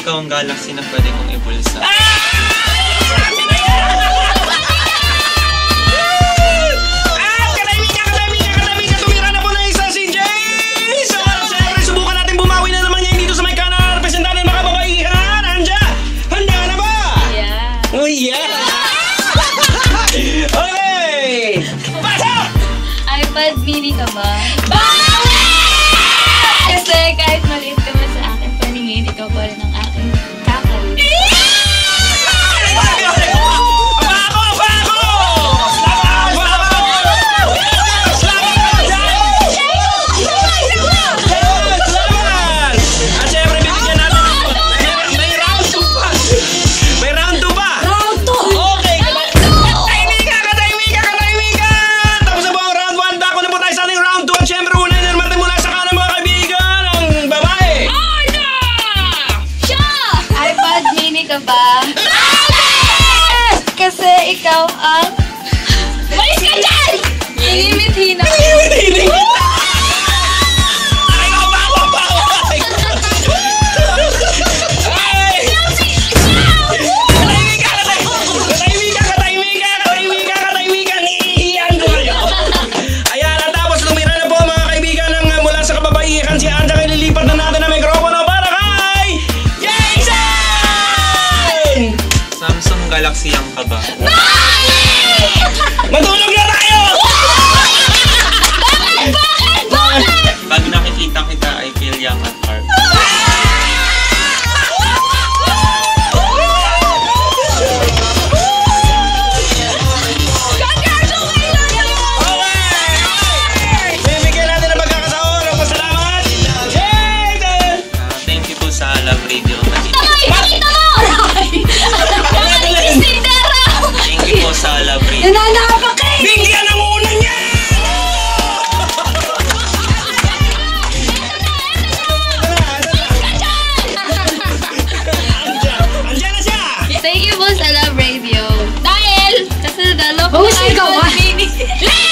ikaw ang galaxy na pwede kong ibulsa. iPad mini ka ba? Bakit? Kasi kahit maliit ka ba sa akin paningin, ikaw pa rin ang aking kakawin. At syempre, bibigyan natin may round 2 pa. May round 2 pa. Round 2! Okay. Tapos na po ang round 1. Dako na po tayo sa ating round 2. At syempre, una na naman mula sa kanan mga kaibigan ang babae. Siya! iPad mini ka ba? Kasi ikaw ang... Malis ka dyan! Inimit-hina. Si Anja, ililipat na natin ang mikropono para kay Jason! Samsung Galaxy ang ka ba? Matulog na tayo! Bakit? Pag nakikita kita, I feel young at heart. Bibigyan natin ang pagkakataon. Pasalamat! Jason! Thank you po sa Love Radio. Nakita mo! Thank you po sa Love Radio. Nananapak eh! Bigyan ang una niya! Andiyan na siya! Thank you po sa Love Radio. Dahil, kasi dalo ko Bawas ikaw, iPad mini.